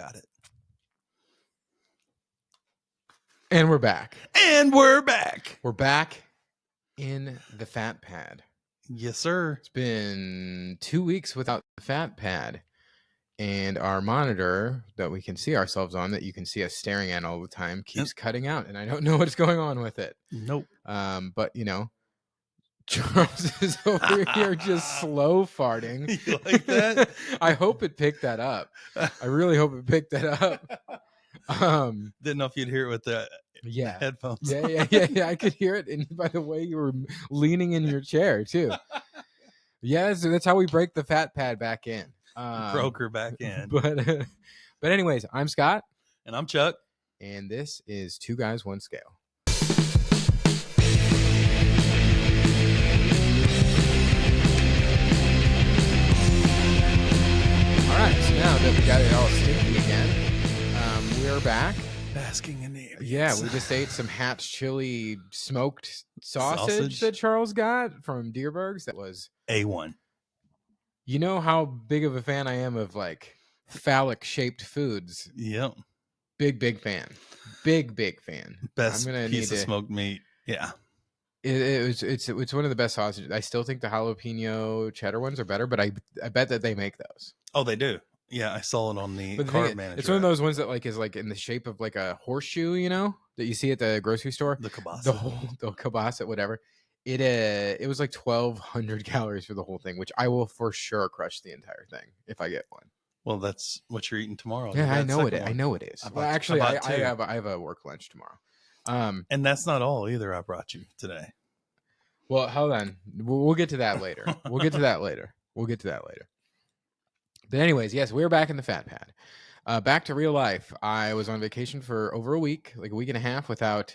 got it. And we're back. And we're back. We're back in the fat pad. Yes, sir. It's been 2 weeks without the fat pad. And our monitor that we can see ourselves on, that you can see us staring at all the time, keeps cutting out. And I don't know what's going on with it. Nope. But, you know, Charles is over here just slow farting. You like that? I hope it picked that up. I really hope it picked that up. Didn't know if you'd hear it with the headphones. Yeah. I could hear it, and by the way you were leaning in your chair too. Yeah, that's how we break the fat pad back in. Broke her back in. But anyways, I'm Scott, and I'm Chuck, and this is Two Guys One Scale. All right, so now that we got it all stinky again, we're back. Basking in the air. Yeah, we just ate some Hatch chili smoked sausage that Charles got from Deerberg's. That was A1. You know how big of a fan I am of like phallic shaped foods. Yep. Big fan. Big fan. Best piece of smoked meat. Yeah. It's one of the best sausages. I still think the jalapeno cheddar ones are better, but I bet that they make those. Oh, they do. Yeah, I saw it on the Carb Manager. It's one of those ones that like is like in the shape of like a horseshoe, you know, that you see at the grocery store. The kielbasa. The kielbasa, whatever. It was like 1,200 calories for the whole thing, which I will for sure crush the entire thing if I get one. Well, that's what you're eating tomorrow. Yeah, I know it. I know it is. Well, actually, I have a work lunch tomorrow. And that's not all either. I brought you today. Well, hold on. We'll get to that later. We'll get to that later. But anyways, yes, we're back in the fat pad. Back to real life. I was on vacation for over a week, like a week and a half, without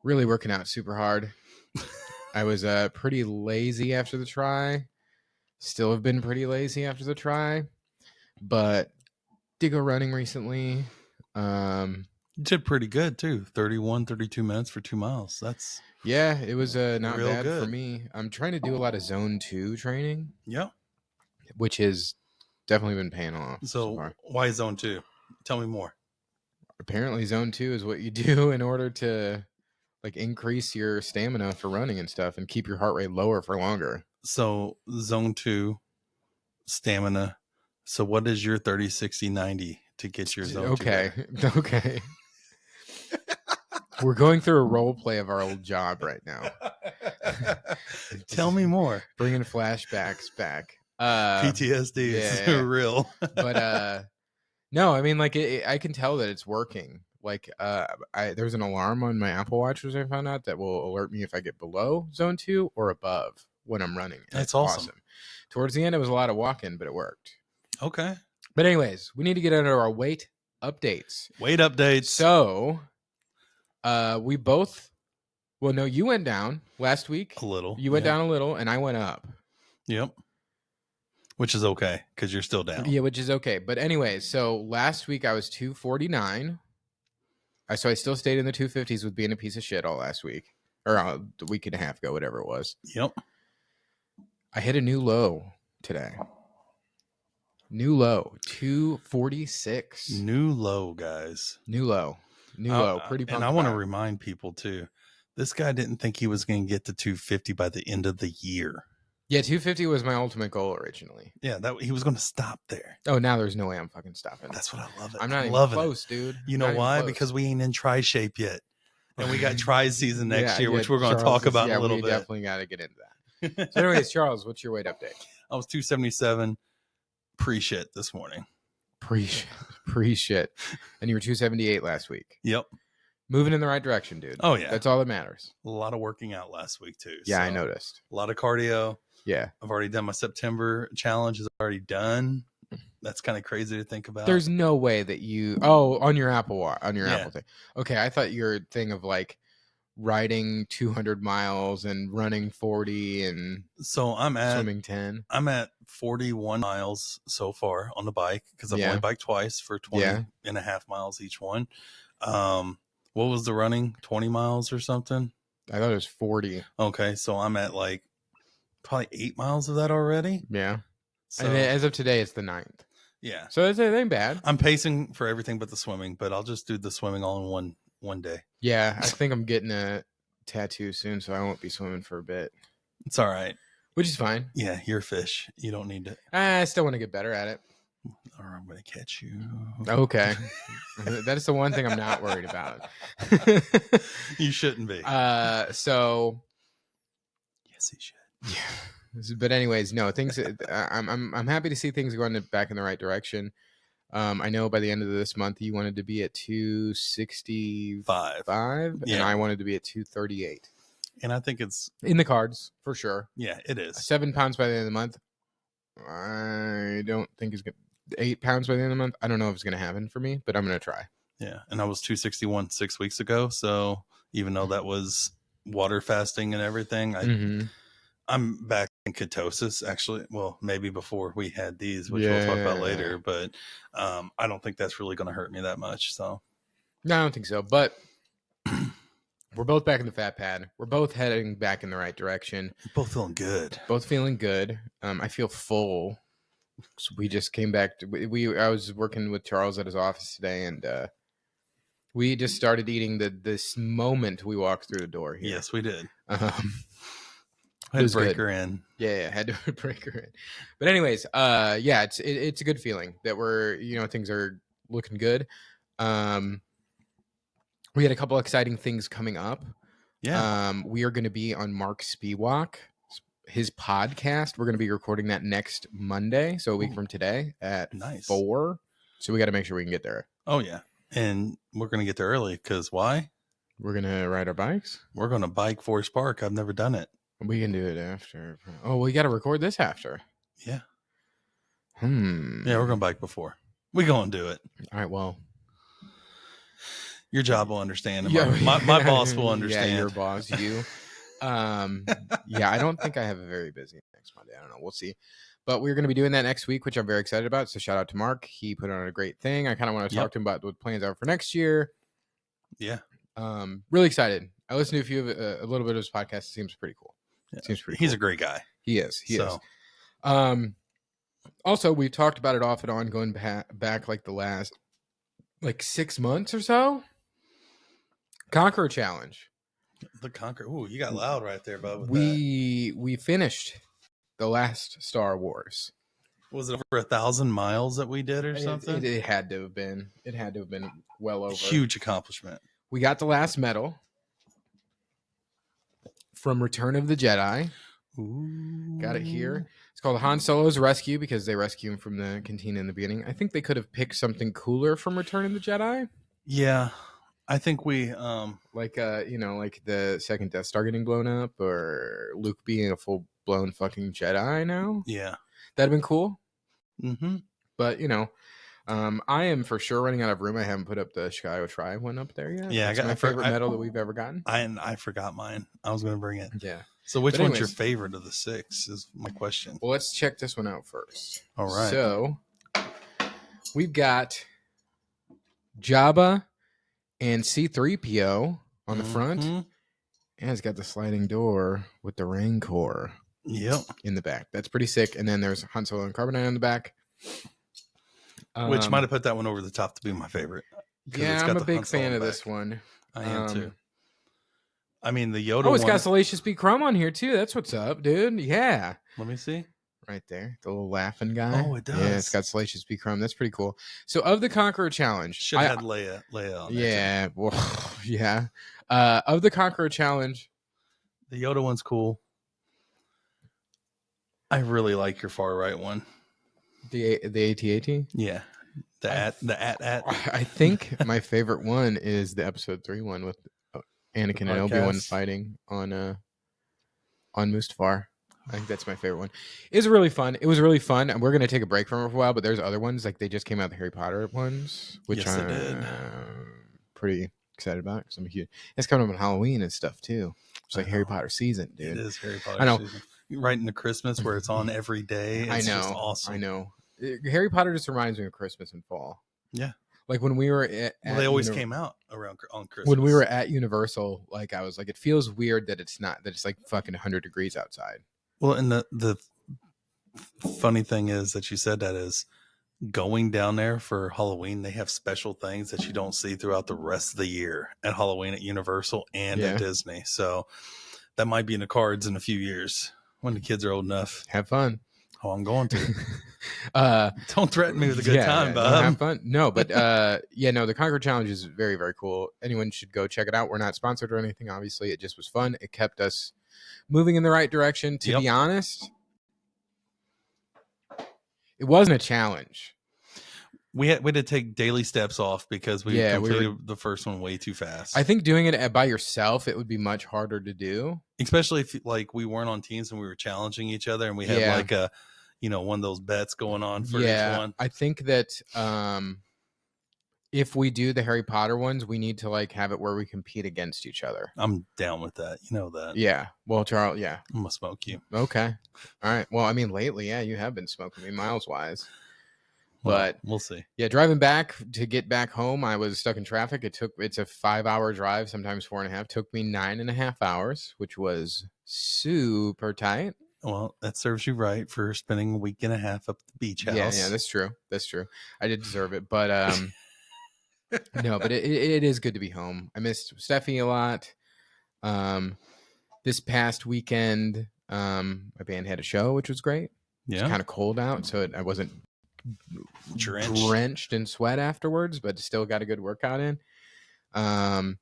really working out super hard. I was pretty lazy after the try. Still have been pretty lazy after the try, but did go running recently. You did pretty good too. 32 minutes for 2 miles. That's it was not real bad good for me. I'm trying to do a lot of zone 2 training. Yeah, which has definitely been paying off. So why zone 2? Tell me more. Apparently zone 2 is what you do in order to like increase your stamina for running and stuff and keep your heart rate lower for longer. So zone 2 stamina. So what is your 30, 60, 90 to get your zone 2? Okay. We're going through a role play of our old job right now. Tell me more. Bringing flashbacks back. PTSD is real. But no, I mean, like I can tell that it's working. Like there's an alarm on my Apple Watch, which I found out, that will alert me if I get below zone 2 or above when I'm running. That's awesome. Towards the end, it was a lot of walking, but it worked. Okay. But anyways, we need to get into our weight updates. So we both, well, no, you went down last week. A little. You went down a little, and I went up. Yep. Which is okay, because you're still down. Yeah, which is okay. But anyways, so last week I was 249. So I still stayed in the 250s with being a piece of shit all last week. Or a week and a half ago, whatever it was. Yep. I hit a new low today. New low, 246. New low, guys. New low. Pretty pumped. And I want to remind people, too, this guy didn't think he was going to get to 250 by the end of the year. Yeah, 250 was my ultimate goal originally. Yeah, he was going to stop there. Oh, now there's no way I'm fucking stopping. That's what I love. I'm not even close, dude. You know why? Because we ain't in tri shape yet. And we got tri season next year, which we're going to talk about in a little bit. We definitely got to get into that. So anyways, Charles, what's your weight update? I was 277 pre-shit this morning. Pre-shit. And you were 278 last week. Yep. Moving in the right direction, dude. Oh, yeah. That's all that matters. A lot of working out last week, too. Yeah, so I noticed. A lot of cardio. Yeah. I've already done my September challenge. Is already done. That's kind of crazy to think about. There's no way that you... Oh, on your Apple Watch. On your Apple thing. Okay, I thought your thing of like riding 200 miles and running 40 and swimming 10. I'm at 41 miles so far on the bike because I've only biked twice for 20 and a half miles each one. What was the running? 20 miles or something? I thought it was 40. Okay, so I'm at like probably 8 miles of that already. Yeah. So, and as of today, it's the 9th. Yeah. So it ain't bad. I'm pacing for everything but the swimming, but I'll just do the swimming all in one day. Yeah, I think I'm getting a tattoo soon, so I won't be swimming for a bit. It's all right. Which is fine. Yeah, you're a fish. You don't need to. I still want to get better at it. Or I'm going to catch you. Okay. That is the one thing I'm not worried about. You shouldn't be. So. Yes, he should. Yeah. But anyways, no, things. I'm happy to see things going back in the right direction. I know by the end of this month you wanted to be at 265, and I wanted to be at 238. And I think it's in the cards for sure. Yeah, it is. 7 pounds by the end of the month. I don't think it's going to 8 pounds by the end of the month. I don't know if it's going to happen for me, but I'm going to try. Yeah. And I was 261 6 weeks ago. So even though that was water fasting and everything, I'm back in ketosis actually. Well, maybe before we had these, which we'll talk about later, but I don't think that's really going to hurt me that much. So no, I don't think so. But we're both back in the fat pad. We're both heading back in the right direction. We're both feeling good. I feel full. So we just came back. I was working with Charles at his office today, and we just started eating this moment we walked through the door here. Yes, we did. Had to break her in. Yeah, had to break her in. But anyways, yeah, it's a good feeling that we're, things are looking good. We had a couple exciting things coming up. Yeah. We are going to be on Mark Spiewak, his podcast. We're going to be recording that next Monday, so a week from today at 4. So we got to make sure we can get there. Oh, yeah. And we're going to get there early because why? We're going to ride our bikes? We're going to bike Forest Park. I've never done it. We can do it after. Oh, we got to record this after. Yeah. Yeah, we're going to bike before. We're going to do it. All right, well. Your job will understand. My boss will understand. Yeah, your boss, you. Yeah, I don't think I have a very busy next Monday. I don't know. We'll see. But we're going to be doing that next week, which I'm very excited about. So shout out to Mark. He put on a great thing. I kind of want to talk to him about what plans are for next year. Yeah. Really excited. I listened to a little bit of his podcast. It seems pretty cool. Yeah. Seems pretty He's cool. a great guy. He is. He is. Also, we've talked about it off and on going back like the last 6 months or so. Conqueror Challenge. The Conqueror. Ooh, you got loud right there, bud. We finished the last Star Wars. Was it over 1,000 miles that we did or something? It had to have been. It had to have been well over. Huge accomplishment. We got the last medal from Return of the Jedi. Ooh. Got it here. It's called Han Solo's Rescue because they rescue him from the cantina in the beginning. I think they could have picked something cooler from Return of the Jedi. Yeah. I think we like the second Death Star getting blown up, or Luke being a full blown fucking Jedi now. Yeah, that'd been cool. But I am for sure running out of room. I haven't put up the Chicago Tri one up there yet. Yeah, I got my favorite medal that we've ever gotten. I forgot mine. I was going to bring it. Yeah. So which one's your favorite of the 6 is my question. Well, let's check this one out first. All right. So we've got Jabba and C-3PO on the front. And it's got the sliding door with the Rancor in the back. That's pretty sick. And then there's Han Solo and Carbonite on the back. Which might have put that one over the top to be my favorite. Yeah, I'm a big fan of this one. I am too. I mean, the Yoda it's got Salacious B. Crumb on here too. That's what's up, dude. Yeah. Let me see. Right there. The little laughing guy. Oh, it does. Yeah, it's got Salacious B. Crumb. That's pretty cool. So of the Conqueror Challenge. Should have had Leia on there. Yeah. Well, yeah. Of the Conqueror Challenge. The Yoda one's cool. I really like your far right one. The AT-AT? Yeah. The at. I think my favorite one is the episode 3 one with Anakin and Obi-Wan fighting on Mustafar. I think that's my favorite one. It was really fun. And we're going to take a break from it for a while, but there's other ones. Like they just came out the Harry Potter ones, which I'm pretty excited about. Because I'm huge. It's coming up on Halloween and stuff too. It's like Harry Potter season, dude. It is Harry Potter season. Right into Christmas where it's on every day. It's just awesome. I know. Harry Potter just reminds me of Christmas and fall. Yeah. Like when we were at they always came out on Christmas. When we were at Universal, like I was like, it feels weird that it's like fucking 100 degrees outside. Well, and the funny thing is that you said that is going down there for Halloween, they have special things that you don't see throughout the rest of the year at Halloween at Universal and at Disney. So that might be in the cards in a few years when the kids are old enough. Have fun. Oh, I'm going to. Don't threaten me with a good time, Bob. No, have fun. No, but the Conquer Challenge is very, very cool. Anyone should go check it out. We're not sponsored or anything, obviously. It just was fun. It kept us moving in the right direction. To be honest, it wasn't a challenge. We had to take daily steps off because we completed the first one way too fast. I think doing it by yourself, it would be much harder to do. Especially if like we weren't on teams and we were challenging each other and we had like a, one of those bets going on for each one. I think that if we do the Harry Potter ones, we need to like have it where we compete against each other. I'm down with that. You know that. Yeah. Well, Charles, I'm going to smoke you. Okay. All right. Well, I mean, lately, you have been smoking me miles wise. But we'll see. Yeah, driving back to get back home, I was stuck in traffic. It's a 5-hour drive, sometimes 4.5. Took me 9.5 hours, which was super tight. Well, that serves you right for spending a week and a half up at the beach house. Yeah, that's true. That's true. I did deserve it, but no, but it is good to be home. I missed Steffi a lot. This past weekend, my band had a show, which was great. Yeah, it's kind of cold out, so I wasn't drenched in sweat afterwards, but still got a good workout in. I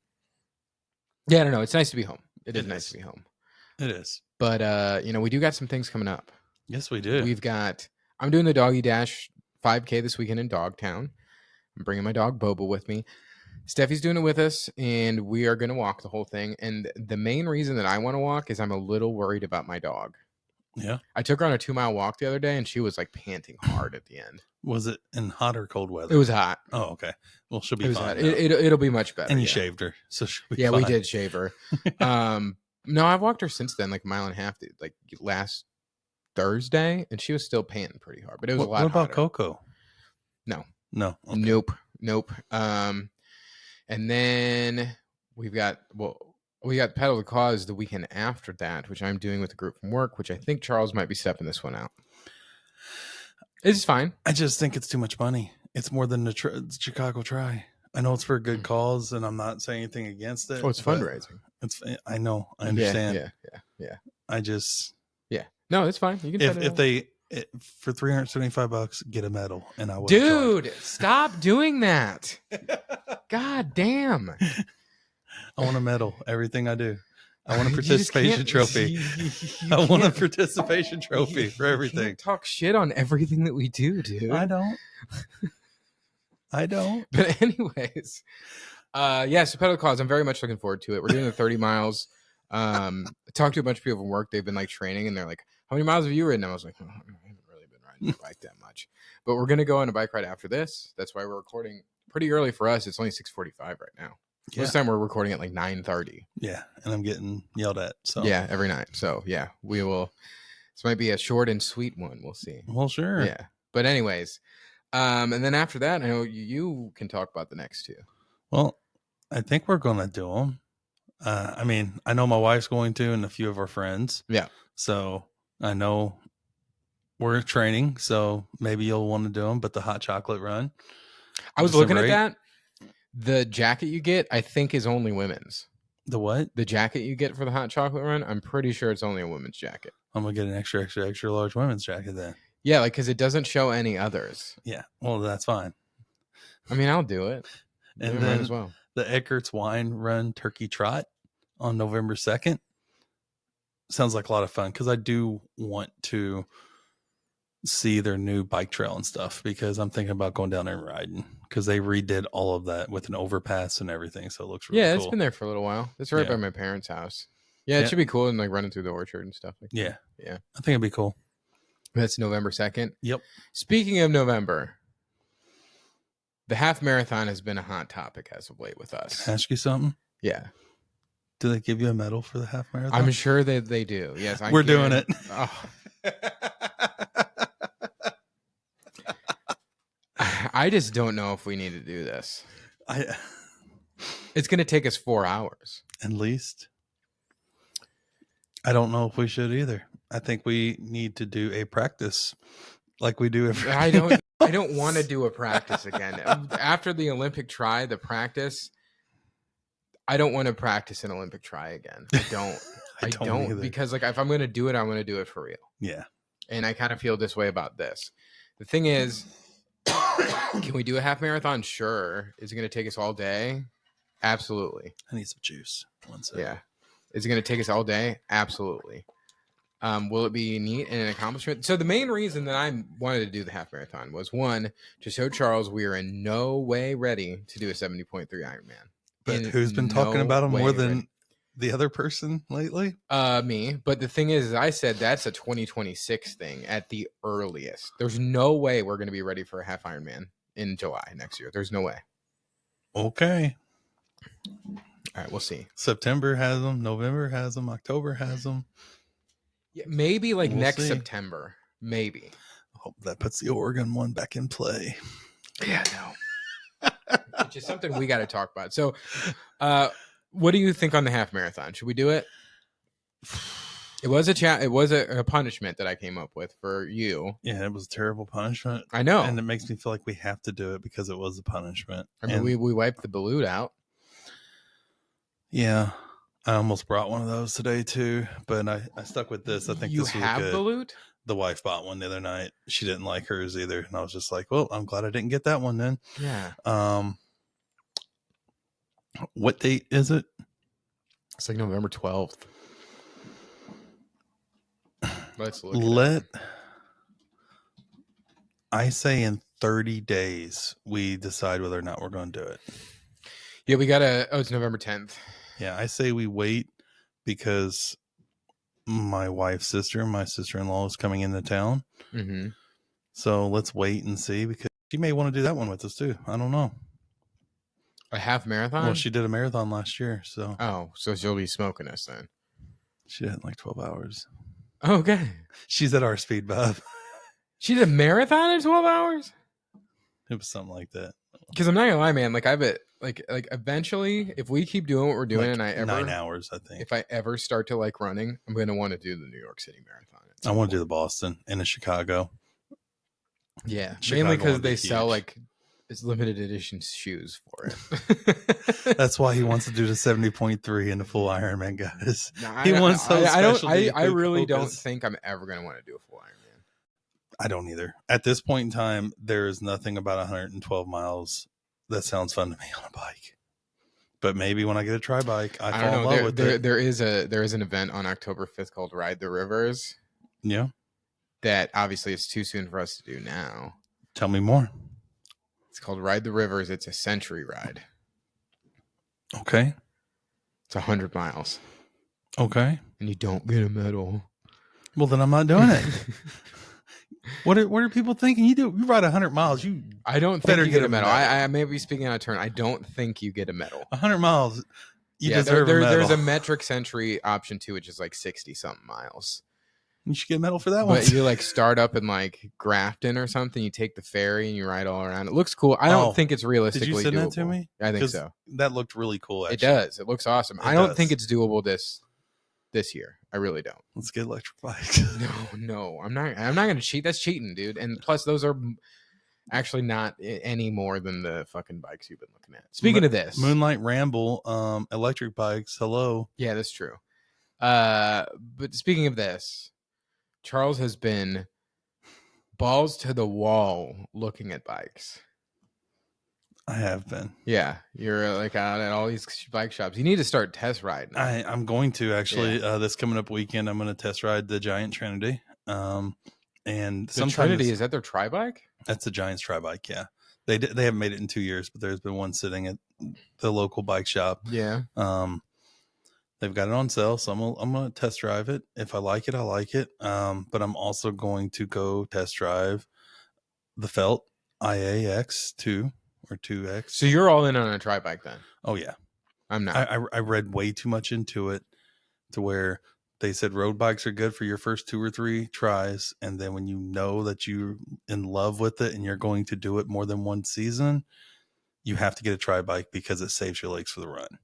don't know. It's nice to be home. It is nice to be home. It is. But we do got some things coming up. Yes, we do. I'm doing the Doggie Dash 5K this weekend in Dogtown. I'm bringing my dog Boba with me. Steffi's doing it with us, and we are going to walk the whole thing. And the main reason that I want to walk is I'm a little worried about my dog. Yeah. I took her on a 2-mile walk the other day, and she was like panting hard at the end. Was it in hot or cold weather? It was hot. Oh, okay. Well, she'll be fine. It'll be much better. And you shaved her, so she'll be fine. Yeah, we did shave her. No, I've walked her since then, like 1.5 miles, like last Thursday, and she was still panting pretty hard. But it was a lot. What about hotter. Coco? No. Okay. Nope. And then we got Pedal the Cause the weekend after that, which I'm doing with a group from work, which I think Charles might be stepping this one out. It's fine. I just think it's too much money. It's more than the Chicago Tri. I know it's for a good cause, and I'm not saying anything against it. Oh, it's fundraising. I know. I understand. Yeah. I just. Yeah. No, it's fine. You can. If they for $375 get a medal, and I would. Dude, stop doing that. God damn. I want a medal. Everything I do. I want a participation trophy. I want a participation trophy for everything. You can't talk shit on everything that we do, dude. I don't. But anyways, so Pedal the Cause, I'm very much looking forward to it. We're doing the 30 miles. I talked to a bunch of people from work. They've been like training, and they're like, "How many miles have you ridden?" I was like, "I haven't really been riding a bike that much." But we're gonna go on a bike ride after this. That's why we're recording pretty early for us. It's only 6:45 right now. This time we're recording at like 9:30. Yeah, and I'm getting yelled at. So yeah, every night. So yeah, we will. This might be a short and sweet one. We'll see. Well, sure. Yeah, but anyways, and then after that, I know you can talk about the next two. Well, I think we're gonna do them. I mean, I know my wife's going to, and a few of our friends. Yeah. So I know we're training, so maybe you'll want to do them. But the hot chocolate run, I was looking at that. The jacket you get, I think, is only women's. The what? The jacket you get for the hot chocolate run, I'm pretty sure it's only a women's jacket. I'm going to get an extra, extra, extra large women's jacket then. Yeah, like, because it doesn't show any others. Yeah, well, that's fine. I mean, I'll do it. And then might as well. The Eckert's Wine Run Turkey Trot on November 2nd. Sounds like a lot of fun because I do want to see their new bike trail and stuff because I'm thinking about going down there and riding because they redid all of that with an overpass and everything, so it looks really cool. It's been there for a little while. It's right by my parents' house. Yeah, it should be cool and like running through the orchard and stuff like that. Yeah I think it'd be cool. That's November 2nd. Yep. Speaking of November, the half marathon has been a hot topic as of late with us. Can I ask you something? Yeah. Do they give you a medal for the half marathon? I'm sure that they do. Yes, we're doing it. Oh. I just don't know if we need to do this. It's going to take us 4 hours. At least. I don't know if we should either. I think we need to do a practice like we do every I don't I don't want to do a practice again. After the Olympic try, the practice, I don't want to practice an Olympic try again. I don't. I don't either. Because like if I'm going to do it, I'm going to do it for real. Yeah. And I kind of feel this way about this. The thing is, can we do a half marathon? Sure. Is it going to take us all day? Absolutely. I need some juice. One second. Yeah. Is it going to take us all day? Absolutely. Will it be neat and an accomplishment? So the main reason that I wanted to do the half marathon was, one, to show Charles we are in no way ready to do a 70.3 Ironman. But who's been talking about him more than the other person lately? Me. But the thing is, I said that's a 2026 thing at the earliest. There's no way we're going to be ready for a half Ironman in July next year. There's no way. Okay. All right, we'll see. September has them. November has them. October has them. Yeah, maybe like next September. Maybe. I hope that puts the Oregon one back in play. Yeah, no. Which is something we got to talk about. So, what do you think on the half marathon? Should we do it? It was a punishment that I came up with for you. Yeah, it was a terrible punishment. I know. And it makes me feel like we have to do it because it was a punishment. I mean, we wiped the balut out. Yeah. I almost brought one of those today too, but I stuck with this. I think you this was have good. balut? The wife bought one the other night. She didn't like hers either. And I was just like, well, I'm glad I didn't get that one then. Yeah. What date is it? It's like November 12th. Let's look. I say in 30 days, we decide whether or not we're going to do it. Yeah, it's November 10th. Yeah, I say we wait because my wife's sister and my sister-in-law is coming into town. Mm-hmm. So let's wait and see because she may want to do that one with us too. I don't know. A half marathon? Well, she did a marathon last year. So. Oh, so she'll be smoking us then. She did it in like 12 hours. Okay. She's at our speed, Bob. She did a marathon in 12 hours? It was something like that. Because I'm not gonna lie, man. Like I bet, like eventually, if we keep doing what we're doing, like and 9 hours, I think. If I ever start to like running, I'm gonna want to do the New York City Marathon. I want to do the Boston and the Chicago. Yeah, mainly because they sell like it's limited edition shoes for it. That's why he wants to do the 70.3 and the full Ironman, guys. He wants those. I really don't think I'm ever gonna want to do a full Ironman. I don't either. At this point in time, there is nothing about 112 miles that sounds fun to me on a bike. But maybe when I get a tri bike, I fall in love with it. There is an event on October 5th called Ride the Rivers. Yeah. That obviously it's too soon for us to do now. Tell me more. It's called Ride the Rivers. It's a century ride. Okay. It's 100 miles. Okay. And you don't get a medal. Well, then I'm not doing it. What are people thinking? You ride 100 miles. I don't think you get a medal. I may be speaking out of turn. I don't think you get a medal. 100 miles. You deserve a medal. There's a metric century option too, which is like 60 something miles. You should get a medal for that one. But you like start up in like Grafton or something. You take the ferry and you ride all around. It looks cool. I don't think it's realistically doable. Did you send that to me? I think so. That looked really cool. Actually. It does. It looks awesome. I don't think it's doable this year. I really don't. Let's get electric bikes. No. I'm not going to cheat. That's cheating, dude. And plus, those are actually not any more than the fucking bikes you've been looking at. Speaking of this, Moonlight Ramble, electric bikes. Hello. Yeah, that's true. But speaking of this, Charles has been balls to the wall looking at bikes. I have been. Yeah, you're like out at all these bike shops. You need to start test riding. I'm going to actually. This coming up weekend, I'm going to test ride the Giant Trinity. And the Trinity, is that their tri bike? That's the Giant's tri bike. Yeah, they haven't made it in 2 years, but there's been one sitting at the local bike shop. Yeah. They've got it on sale, so I'm gonna test drive it. If I like it, I like it. But I'm also going to go test drive the Felt IAX 2 or 2X. So you're all in on a tri bike then? Oh yeah, I'm not. I read way too much into it to where they said road bikes are good for your first 2 or 3 tries, and then when you know that you're in love with it and you're going to do it more than one season, you have to get a tri bike because it saves your legs for the run.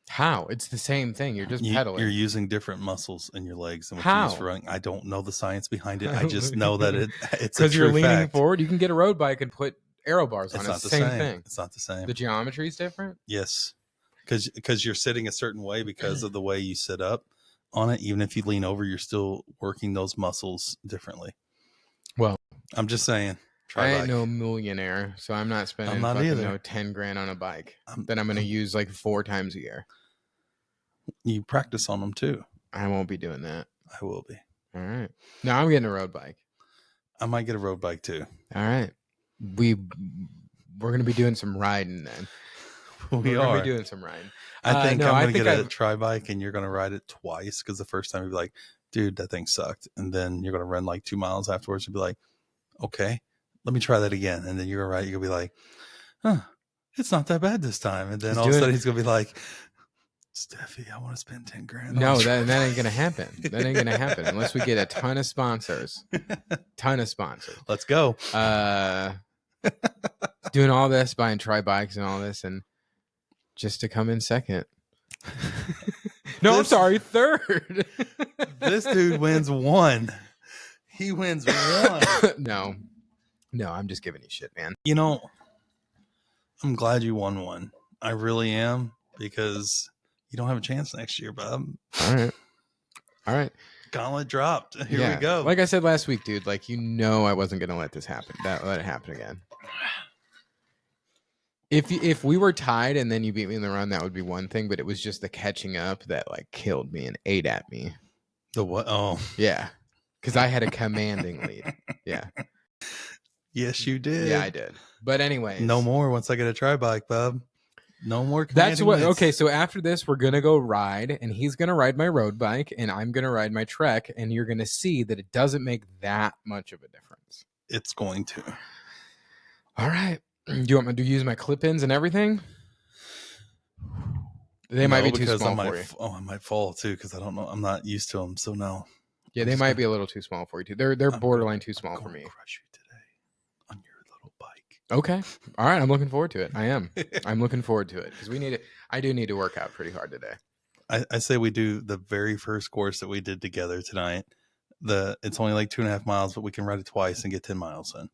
How? It's the same thing. You're just pedaling. You're using different muscles in your legs than what you use for How? running. I don't know the science behind it. I just know that it's a Because you're true leaning fact. forward. You can get a road bike and put aero bars on it. It's It's the same thing. It's not the same. The geometry is different. Yes, because you're sitting a certain way because of the way you sit up on it. Even if you lean over, you're still working those muscles differently. Well, I'm just saying. I ain't no millionaire, so I'm not spending fucking 10 grand on a bike that I'm going to use like 4 times a year. You practice on them too. I won't be doing that. I will be. All right. No, I'm getting a road bike. I might get a road bike too. All right. We're going to be doing some riding then. We're going to be doing some riding. I think I'm going to get a tri bike and you're going to ride it twice because the first time you'll be like, dude, that thing sucked. And then you're going to run like 2 miles afterwards and be like, okay, let me try that again. And then you're going to ride, you're going to be like, huh, it's not that bad this time. And then all of a sudden he's going to be like, Steffi, I want to spend 10 grand. No, that ain't going to happen. That ain't going to happen unless we get a ton of sponsors. Let's go. Doing all this, buying tri bikes and all this, and just to come in second. I'm sorry, third. This dude wins 1. He wins 1. No, I'm just giving you shit, man. You know, I'm glad you won 1. I really am, because you don't have a chance next year, Bob. All right. Gauntlet dropped. Here we go. Like I said last week, dude, like, I wasn't going to let this happen. Let it happen again. If we were tied and then you beat me in the run, that would be one thing, but it was just the catching up that like killed me and ate at me. The what? Oh. Yeah. Because I had a commanding lead. Yeah. Yes, you did. Yeah, I did. But anyways. No more once I get a tri bike, Bob. No more. That's what. Okay, so after this, we're gonna go ride, and he's gonna ride my road bike, and I'm gonna ride my Trek, and you're gonna see that it doesn't make that much of a difference. It's going to. All right. Do you want me to use my clip-ins and everything? They might be too small for you. Oh, I might fall too because I don't know. I'm not used to them, so no. Yeah, they might be a little too small for you too. They're borderline too small for me. Crush you today on your little bike. Okay. All right. I'm looking forward to it. I am. I'm looking forward to it because I do need to work out pretty hard today. I say we do the very first course that we did together tonight. It's only like 2.5 miles, but we can ride it twice and get 10 miles in.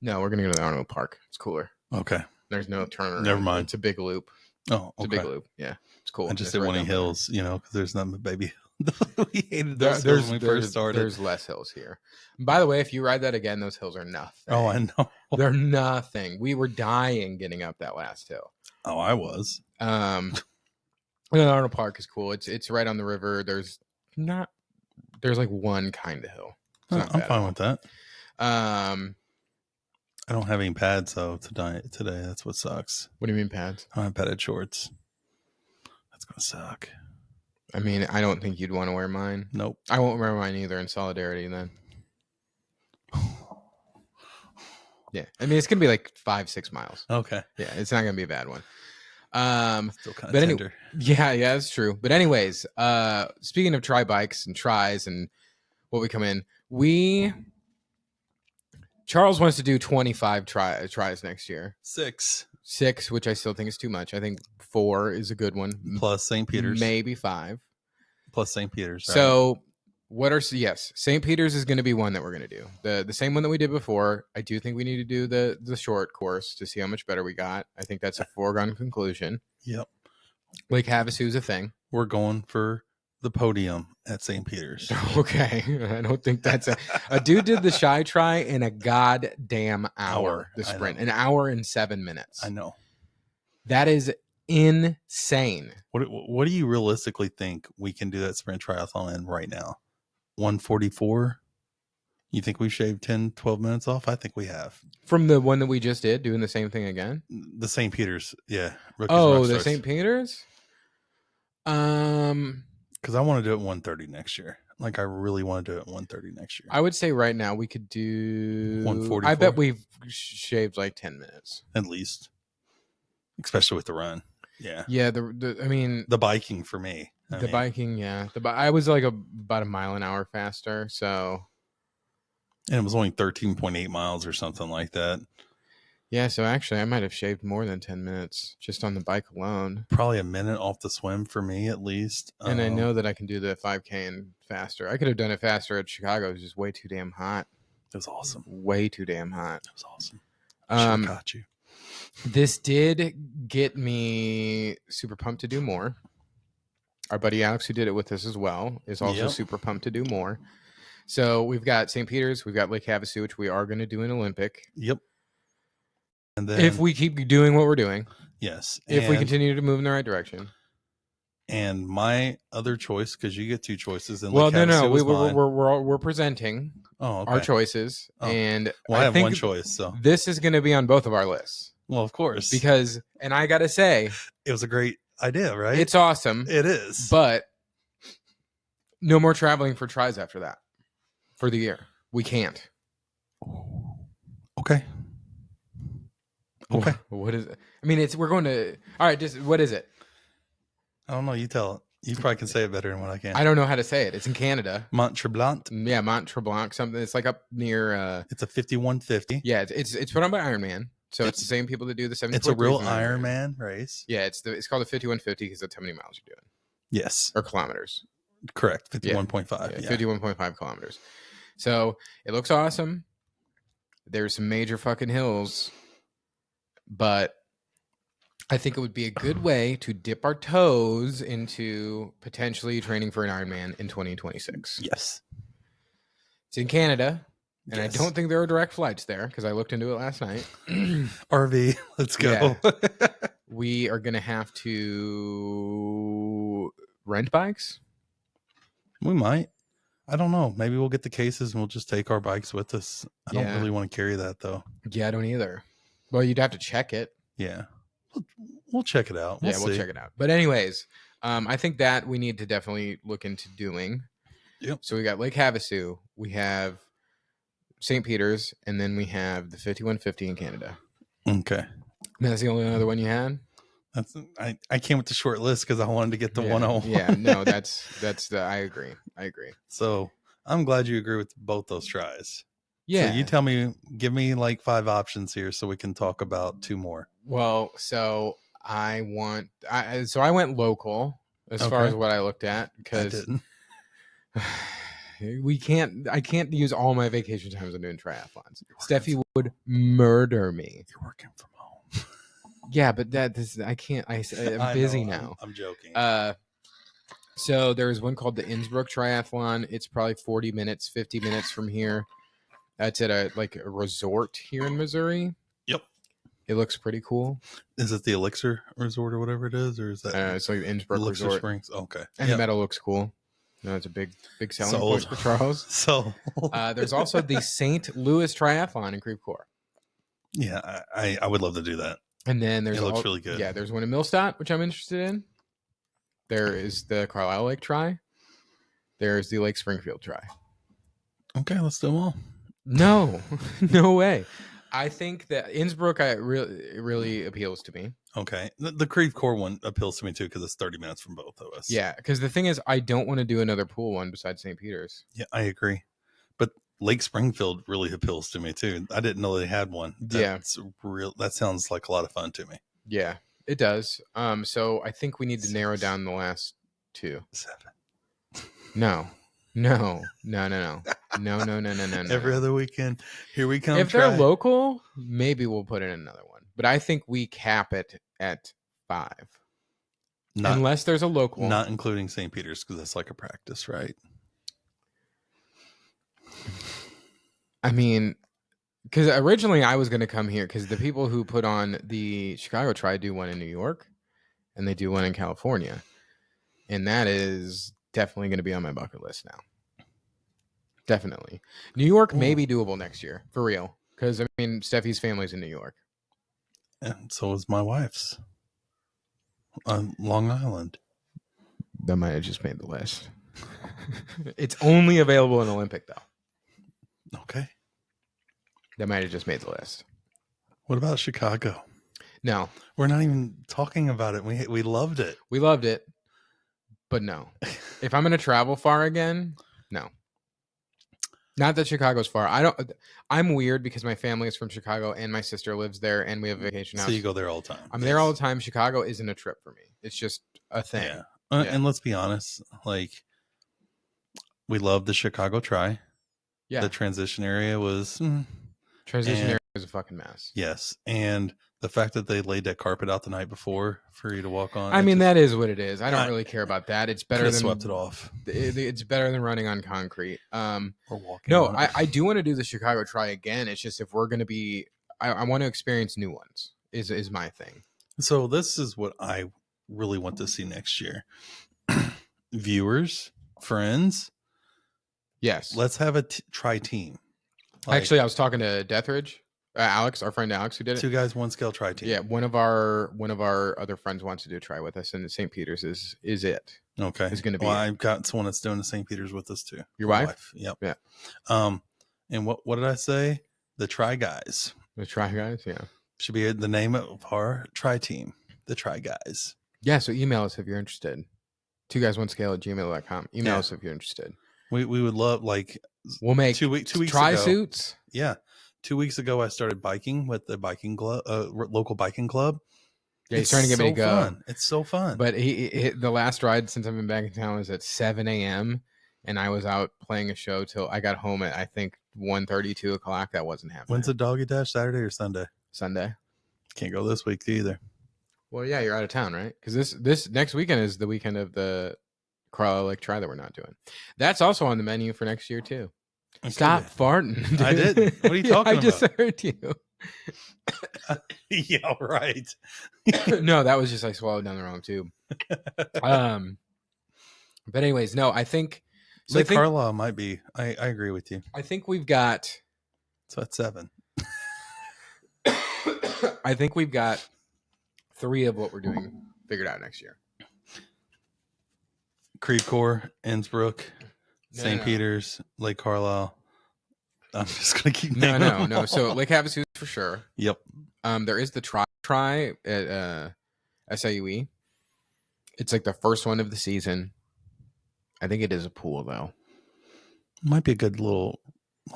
No, we're gonna go to the Arnold Park. It's cooler. Okay. There's no turnaround. Never mind. It's a big loop. Oh, okay. It's a big loop. Yeah, it's cool. I just did one of hills, because there's nothing but baby. We hated those hills when we first started. There's less hills here. By the way, if you ride that again, those hills are nothing. Oh, I know. They're nothing. We were dying getting up that last hill. Oh, I was. Arnold Park is cool. It's right on the river. There's like one kind of hill. I'm fine with that. I don't have any pads though today. That's what sucks. What do you mean pads? I don't have padded shorts. That's gonna suck. I mean, I don't think you'd want to wear mine. Nope. I won't wear mine either in solidarity then. Yeah. I mean, it's gonna be like 5-6 miles. Okay. Yeah, it's not gonna be a bad one. Still kind of tender. Yeah, that's true. But anyways, speaking of tri bikes and tries and what we come in, Charles wants to do 25 tries next year. 6, which I still think is too much. I think 4 is a good one. Plus St. Peter's. Maybe 5. Plus St. Peter's. Right? So St. Peter's is going to be one that we're going to do. The same one that we did before. I do think we need to do the short course to see how much better we got. I think that's a foregone conclusion. Yep. Lake Havasu is a thing. We're going for the podium at St. Peter's. Okay. I don't think that's a dude did the shy try in a goddamn hour. The sprint, an hour and 7 minutes. I know. That is insane. What do you realistically think we can do that sprint triathlon in right now? 144? You think we shaved 10-12 minutes off? I think we have. From the one that we just did, doing the same thing again? The St. Peter's, yeah. The St. Peter's? Because I want to do it 130 next year. Like, I really want to do it 130 next year. I would say right now we could do 144. I bet we've shaved like 10 minutes. At least. Especially with the run. Yeah. Yeah, the biking for me. Biking, yeah. I was like about a mile an hour faster, so. And it was only 13.8 miles or something like that. Yeah, so actually I might have shaved more than 10 minutes just on the bike alone. Probably a minute off the swim for me at least. And I know that I can do the 5K and faster. I could have done it faster at Chicago. It was just way too damn hot. It was awesome. Way too damn hot. It was awesome. I should have caught you. This did get me super pumped to do more. Our buddy Alex, who did it with us as well, is also super pumped to do more. So we've got St. Peter's, we've got Lake Havasu, which we are going to do an Olympic. Yep. And then, if we keep doing what we're doing. Yes. If we continue to move in the right direction. And my other choice, because you get two choices. And well, no, we're presenting our choices, and I have one choice. So this is going to be on both of our lists. Well, of course, because, and I got to say, it was a great idea, right? It's awesome. It is, but no more traveling for tries after that for the year. We can't. Okay. What is it? I mean, we're going to. All right, just what is it? I don't know. You tell it. You probably can say it better than what I can. I don't know how to say it. It's in Canada. Mont Tremblant. Yeah, Mont Tremblant. Something. It's like up near. It's a 5150. Yeah, it's put on by Ironman. So it's the same people that do the 70. It's a real Ironman race. Yeah, it's called the 5150 because that's how many miles you're doing. Yes. Or kilometers. Correct. 51.5. Yeah, 51.5 kilometers. So it looks awesome. There's some major fucking hills, but I think it would be a good way to dip our toes into potentially training for an Ironman in 2026. Yes. It's in Canada. And I don't think there are direct flights there because I looked into it last night. RV, let's go. Yeah. We are going to have to rent bikes. We might. I don't know. Maybe we'll get the cases and we'll just take our bikes with us. I don't really want to carry that though. Yeah, I don't either. Well, you'd have to check it. Yeah. We'll check it out. We'll check it out. But anyways, I think that we need to definitely look into doing. Yep. So we got Lake Havasu. We have St. Peter's, and then we have the 5150 in Canada. Okay. And that's the only other one you had? I came with the short list because I wanted to get the 101. Yeah, no, that's I agree. So I'm glad you agree with both those tries. Yeah. So you tell me, give me like 5 options here so we can talk about 2 more. Well, so I went local as far as what I looked at because I can't use all my vacation times on doing triathlons. Steffi would murder me. You're working from home. Yeah, but I can't. I'm busy now. I'm joking. So there's one called the Innsbruck Triathlon. It's probably 40 minutes, 50 minutes from here. That's at a resort here in Missouri. Yep. It looks pretty cool. Is it the Elixir Resort or whatever it is, or is that? It's like the Innsbruck Elixir Resort. Springs. Okay. And the metal looks cool. No, it's a big selling point for Charles. So there's also the St. Louis Triathlon in Creve Coeur. Yeah, I would love to do that. And then it looks really good. Yeah, there's one in Millstadt, which I'm interested in. There is the Carlisle Lake Tri. There's the Lake Springfield Tri. Okay, let's do them all. No, no way. I think that Innsbruck really appeals to me. Okay. The Creve Coeur one appeals to me too because it's 30 minutes from both of us. Yeah, because the thing is, I don't want to do another pool one besides St. Peter's. Yeah, I agree. But Lake Springfield really appeals to me too. I didn't know they had one. That's real. That sounds like a lot of fun to me. Yeah, it does. So I think we need to narrow down the last 2. 7. No. Every other weekend, here we come. If they're local, maybe we'll put in another one. But I think we cap it at 5. Unless there's a local. Not including St. Peter's because that's like a practice, right? I mean, because originally I was going to come here because the people who put on the Chicago Tri do one in New York and they do one in California. And that is definitely going to be on my bucket list now. Definitely. New York may be doable next year, for real. Because, I mean, Steffi's family's in New York. And so is my wife's. On Long Island. That might have just made the list. It's only available in Olympic, though. Okay. That might have just made the list. What about Chicago? No. We're not even talking about it. We loved it. We loved it. But no. If I'm going to travel far again, no. Not that Chicago's far. I'm weird because my family is from Chicago and my sister lives there and we have a vacation house. So you go there all the time. I'm there all the time. Chicago isn't a trip for me. It's just a thing. Yeah. And let's be honest, like, we love the Chicago Tri. Yeah. The transition area was area was a fucking mess. Yes. And the fact that they laid that carpet out the night before for you to walk on. I mean, that is what it is. I don't really care about that. It's better than swept it off. It's better than running on concrete. Or walking. No, I do want to do the Chicago Tri again. It's just if we're going to be, I want to experience new ones is my thing. So this is what I really want to see next year. Viewers, friends. Yes. Let's have a tri team. Actually, I was talking to Deathridge. Alex, our friend Alex, who did it. 2 guys, 1 scale tri team. Yeah, one of our other friends wants to do a tri with us, and St. Peter's is it. Okay, is going to be. Well, I've got someone that's doing the St. Peter's with us too. Your wife? Yep. Yeah. And what did I say? The Tri Guys. The Tri Guys. Yeah. Should be the name of our tri team. The Tri Guys. Yeah. So email us if you're interested. 2guys1scale@gmail.com. Email us if you're interested. We would love, like, we'll make 2 weeks tri ago, suits. Yeah. 2 weeks ago, I started biking with the biking club, local biking club. Yeah, he's trying to get me to go. Fun. It's so fun. But the last ride since I've been back in town was at 7 a.m. and I was out playing a show till I got home at I think 1:30, 2 o'clock. That wasn't happening. When's the Doggie Dash? Saturday or Sunday? Sunday. Can't go this week either. Well, yeah, you're out of town, right? Because this next weekend is the weekend of the Carlisle Lake Tri that we're not doing. That's also on the menu for next year too. Okay. Stop farting. Dude. I did. What are you talking about? I just heard you. Yeah, right. No, that was just I swallowed down the wrong tube. But anyways, no, I think so. Carlisle might be. I agree with you. I think we've got. So that's 7. I think we've got 3 of what we're doing figured out next year. Creve Coeur, Innsbruck, St. Peter's, Lake Carlisle. I'm just gonna keep naming No. So Lake Havasu for sure. Yep. There is the tri at SIUE. It's like the first one of the season. I think it is a pool though. Might be a good little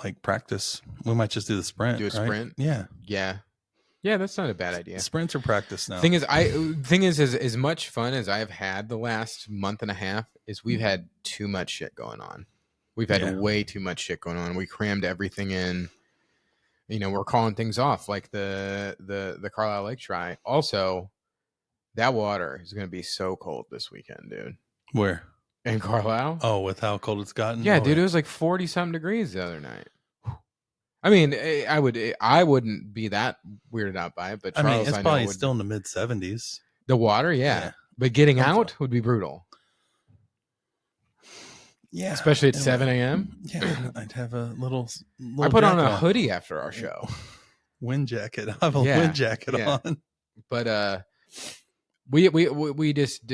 like practice. We might just do the sprint. Do a sprint. Yeah. Yeah, that's not a bad idea. Sprints are practice now. Thing is, as much fun as I've had the last month and a half, is we've had too much shit going on. We've had way too much shit going on. We crammed everything in. You know, we're calling things off like the Carlisle Lake Tri. Also, that water is going to be so cold this weekend, dude. Where? In Carlisle. Oh, with how cold it's gotten? Yeah, dude, it was like 40-something degrees the other night. I mean, I wouldn't be that weirded out by it, but Charles, I mean, it's probably still in the mid 70s. The water, yeah. But getting out would be brutal. Yeah, especially at 7 a.m. Yeah, I'd have a little I put on a hoodie after our show. Wind jacket. I have a wind jacket on. But we just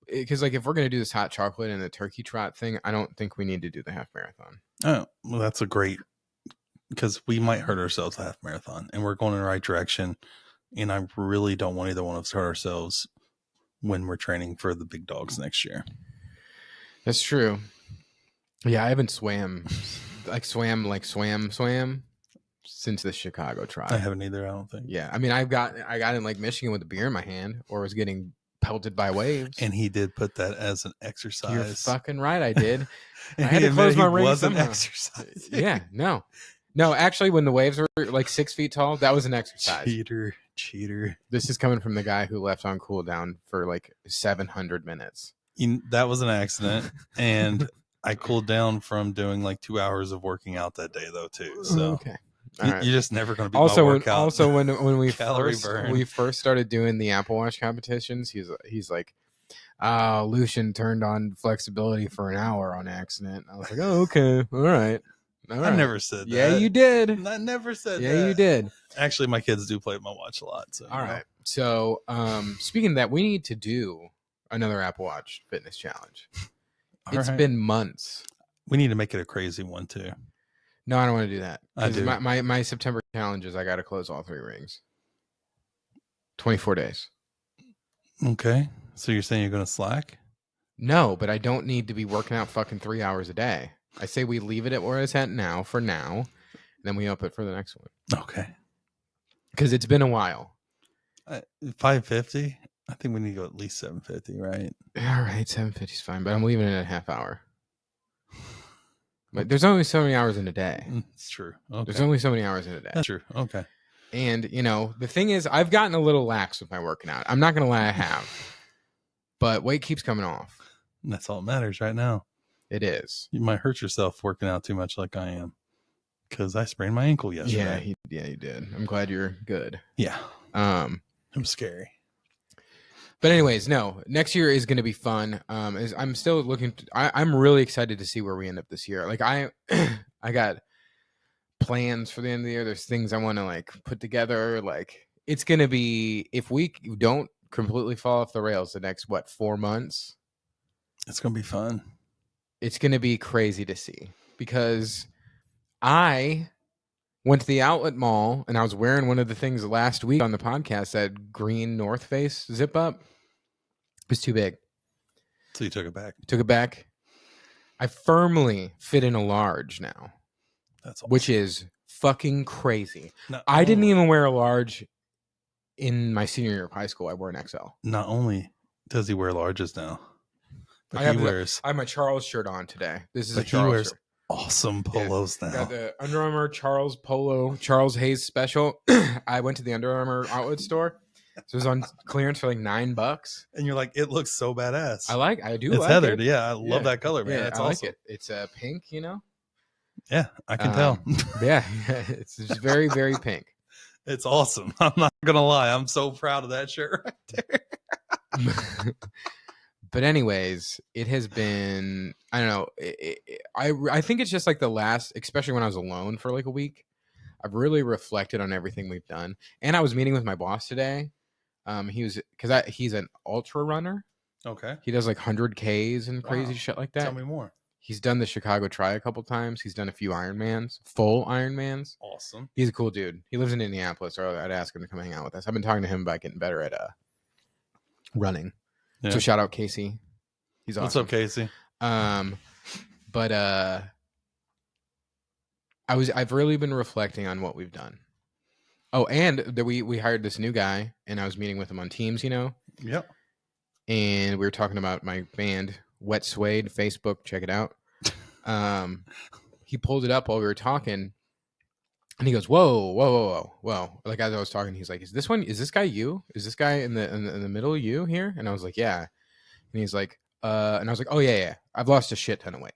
because like if we're gonna do this hot chocolate and the turkey trot thing, I don't think we need to do the half marathon. Oh, well, that's a great, because we might hurt ourselves half marathon, and we're going in the right direction. And I really don't want either one of us to hurt ourselves when we're training for the big dogs next year. That's true. Yeah, I haven't swam since the Chicago Tri. I haven't either, I don't think. Yeah, I mean, I got in Lake Michigan with a beer in my hand, or was getting pelted by waves. And he did put that as an exercise. You're fucking right, I did. I had to close my ring somehow. Exercise. Yeah, no, actually, when the waves were like 6 feet tall, that was an exercise. Cheater. This is coming from the guy who left on cooldown for like 700 minutes. That was an accident, and I cooled down from doing like 2 hours of working out that day, though, too. So okay, you're just never going to be also my workout. Also, when we first started doing the Apple Watch competitions, he's like, Lucian turned on flexibility for an hour on accident. I was like, oh, okay, all right. I never said that. Yeah, you did. I never said that. Yeah, you did. Actually, my kids do play with my watch a lot. So all right. So, speaking of that, we need to do another Apple Watch fitness challenge. It's been months. We need to make it a crazy one too. No, I don't want to do that. I do. My September challenge is I got to close all 3 rings. 24 days. Okay. So you're saying you're going to slack? No, but I don't need to be working out fucking 3 hours a day. I say we leave it at where it's at now for now, and then we up it for the next one. Okay. Because it's been a while. 550. I think we need to go at least 750, right? All right, 750 is fine, but I'm leaving it at a half hour. But there's only so many hours in a day. It's true. Okay. There's only so many hours in a day. That's true. Okay. And, you know, the thing is, I've gotten a little lax with my working out. I'm not going to lie, I have. But weight keeps coming off. And that's all that matters right now. It is. You might hurt yourself working out too much like I am. Because I sprained my ankle yesterday. Yeah, you did. I'm glad you're good. Yeah. I'm scary. But anyways, no. Next year is going to be fun. I'm still looking. I'm really excited to see where we end up this year. Like I got plans for the end of the year. There's things I want to like put together. Like it's going to be, if we don't completely fall off the rails the next 4 months, it's going to be fun. It's going to be crazy to see, because I went to the outlet mall and I was wearing one of the things last week on the podcast, that green North Face zip up. It was too big. So you took it back. Took it back. I firmly fit in a large now. That's awesome. Which is fucking crazy. I didn't even wear a large in my senior year of high school. I wore an XL. Not only does he wear larges now, but I have my Charles shirt on today. This is a Charles shirt. Awesome polos now. Got the Under Armour Charles Polo, Charles Hayes special. I went to the Under Armour outlet store. So it was on clearance for like $9. And you're like, it looks so badass. I do it's like heathered. it. Yeah, I love that color, man. Yeah, That's I awesome. like it. It's pink, you know? Yeah, I can tell. Yeah, it's just very, very pink. It's awesome. I'm not going to lie. I'm so proud of that shirt right there. But anyways, it has been, I don't know. I think it's just like the last, especially when I was alone for like a week, I've really reflected on everything we've done. And I was meeting with my boss today. He's an ultra runner. Okay. He does like 100Ks and crazy shit like that. Tell me more. He's done the Chicago Tri a couple times. He's done a few Ironmans, full Ironmans. Awesome. He's a cool dude. He lives in Indianapolis, or I'd ask him to come hang out with us. I've been talking to him about getting better at running. Yeah. So shout out Casey. He's awesome. What's up, Casey? But I've really been reflecting on what we've done. Oh, and that we hired this new guy, and I was meeting with him on Teams, you know? Yep. And we were talking about my band, Wet Suede, Facebook, check it out. He pulled it up while we were talking, and he goes, whoa. Like as I was talking, he's like, is this guy you? Is this guy in the middle you here? And I was like, yeah. And he's like, and I was like, oh yeah. I've lost a shit ton of weight.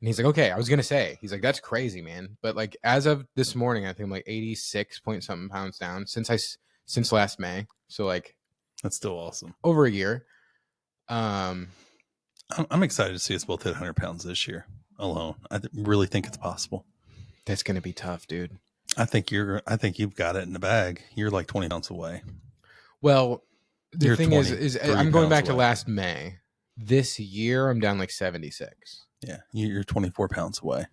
And he's like, okay, I was going to say, he's like, that's crazy, man. But like, as of this morning, I think I'm like 86 point something pounds down since last May. So like, that's still awesome. Over a year. I'm excited to see us both hit 100 pounds this year alone. I really think it's possible. That's going to be tough, dude. I think you've got it in the bag. You're like 20 pounds away. Well, the thing is I'm going back to last May. This year, I'm down like 76. Yeah, you're 24 pounds away.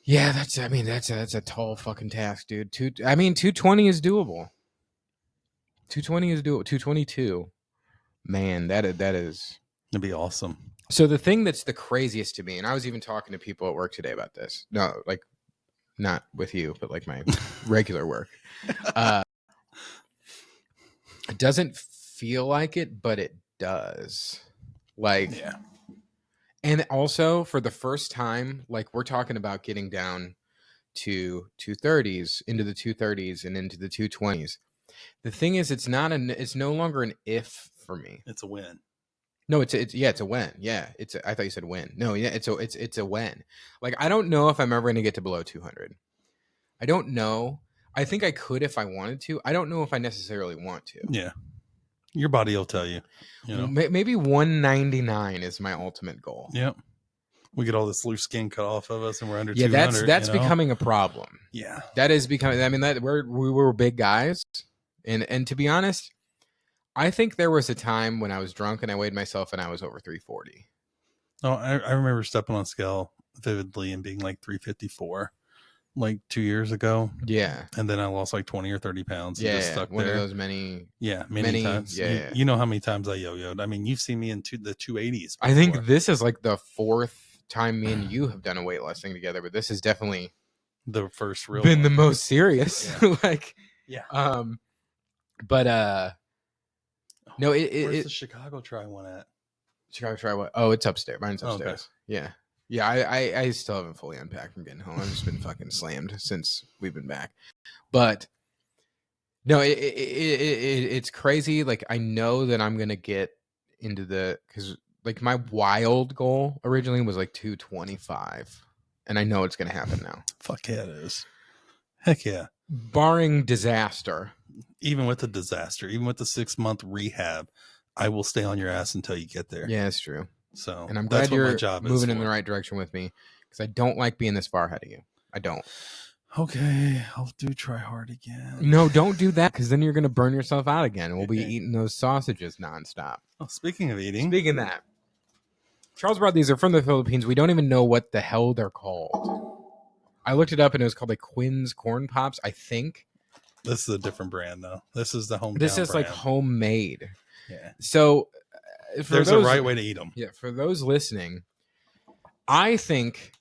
Yeah, that's a tall fucking task, dude. 220 is doable. 220 is doable. 222. Man, that is. It'd be awesome. So the thing that's the craziest to me, and I was even talking to people at work today about this. No, like not with you, but like my regular work. It doesn't feel like it, but it does. Like, yeah. And also for the first time, like we're talking about getting down to 230s, into the 230s and into the 220s. The thing is, it's no longer an if for me. It's a win. No, it's a win. Yeah, I thought you said win. No, yeah, it's a win. Like I don't know if I'm ever going to get to below 200. I don't know. I think I could if I wanted to. I don't know if I necessarily want to. Yeah. Your body will tell you. You know? Maybe 199 is my ultimate goal. Yep. We get all this loose skin cut off of us and we're under 200. Yeah, that's becoming a problem. Yeah. That is becoming, I mean, we were big guys. And to be honest, I think there was a time when I was drunk and I weighed myself and I was over 340. Oh, I remember stepping on a scale vividly and being like 354 like 2 years ago. Yeah. And then I lost like 20 or 30 pounds. Yeah. Just stuck one there. Of those many times. You know how many times I yo-yoed. I mean, you've seen me in the 280s before. I think this is like the fourth time me and you have done a weightlifting together, but this has definitely the first real been one. the most serious. Yeah. Like, yeah. But no, where's the Chicago Tri one at? Chicago Tri what? Oh, it's upstairs. Mine's upstairs. Okay. Yeah. I still haven't fully unpacked from getting home. I've just been fucking slammed since we've been back. But no, it's crazy. Like, I know that I'm gonna get into because like my wild goal originally was like 225, and I know it's gonna happen now. Fuck yeah, it is. Heck yeah. Barring disaster. Even with the disaster, even with the 6-month rehab, I will stay on your ass until you get there. Yeah, it's true. So, and I'm glad you're job moving in the right direction with me, because I don't like being this far ahead of you. I don't. Okay, I'll try hard again. No, don't do that, because then you're going to burn yourself out again, and we'll be eating those sausages nonstop. Oh, speaking of eating. Speaking of that, Charles brought these. Are from the Philippines. We don't even know what the hell they're called. I looked it up, and it was called like Quinn's Corn Pops, I think. This is a different brand, though. This is the hometown This is brand. like homemade. Yeah. So there's a right way to eat them. Yeah, for those listening, I think